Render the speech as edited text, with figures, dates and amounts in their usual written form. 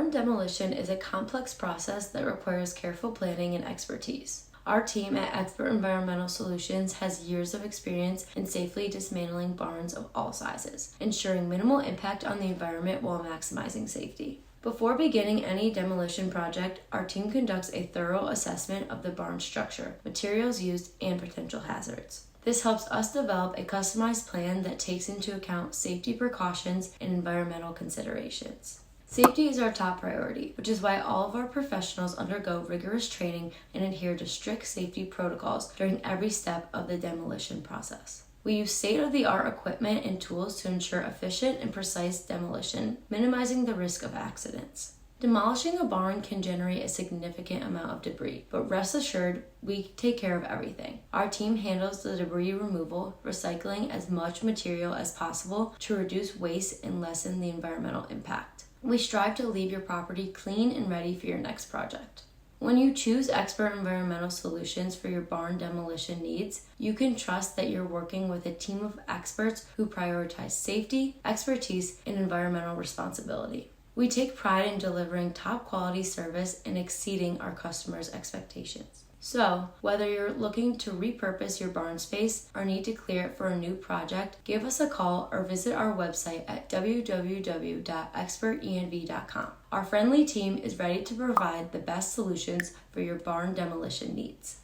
Barn demolition is a complex process that requires careful planning and expertise. Our team at Expert Environmental Solutions has years of experience in safely dismantling barns of all sizes, ensuring minimal impact on the environment while maximizing safety. Before beginning any demolition project, our team conducts a thorough assessment of the barn structure, materials used, and potential hazards. This helps us develop a customized plan that takes into account safety precautions and environmental considerations. Safety is our top priority, which is why all of our professionals undergo rigorous training and adhere to strict safety protocols during every step of the demolition process. We use state-of-the-art equipment and tools to ensure efficient and precise demolition, minimizing the risk of accidents. Demolishing a barn can generate a significant amount of debris, but rest assured, we take care of everything. Our team handles the debris removal, recycling as much material as possible to reduce waste and lessen the environmental impact. We strive to leave your property clean and ready for your next project. When you choose Expert Environmental Solutions for your barn demolition needs, you can trust that you're working with a team of experts who prioritize safety, expertise, and environmental responsibility. We take pride in delivering top quality service and exceeding our customers' expectations. So, whether you're looking to repurpose your barn space or need to clear it for a new project, give us a call or visit our website at www.expertenv.com. Our friendly team is ready to provide the best solutions for your barn demolition needs.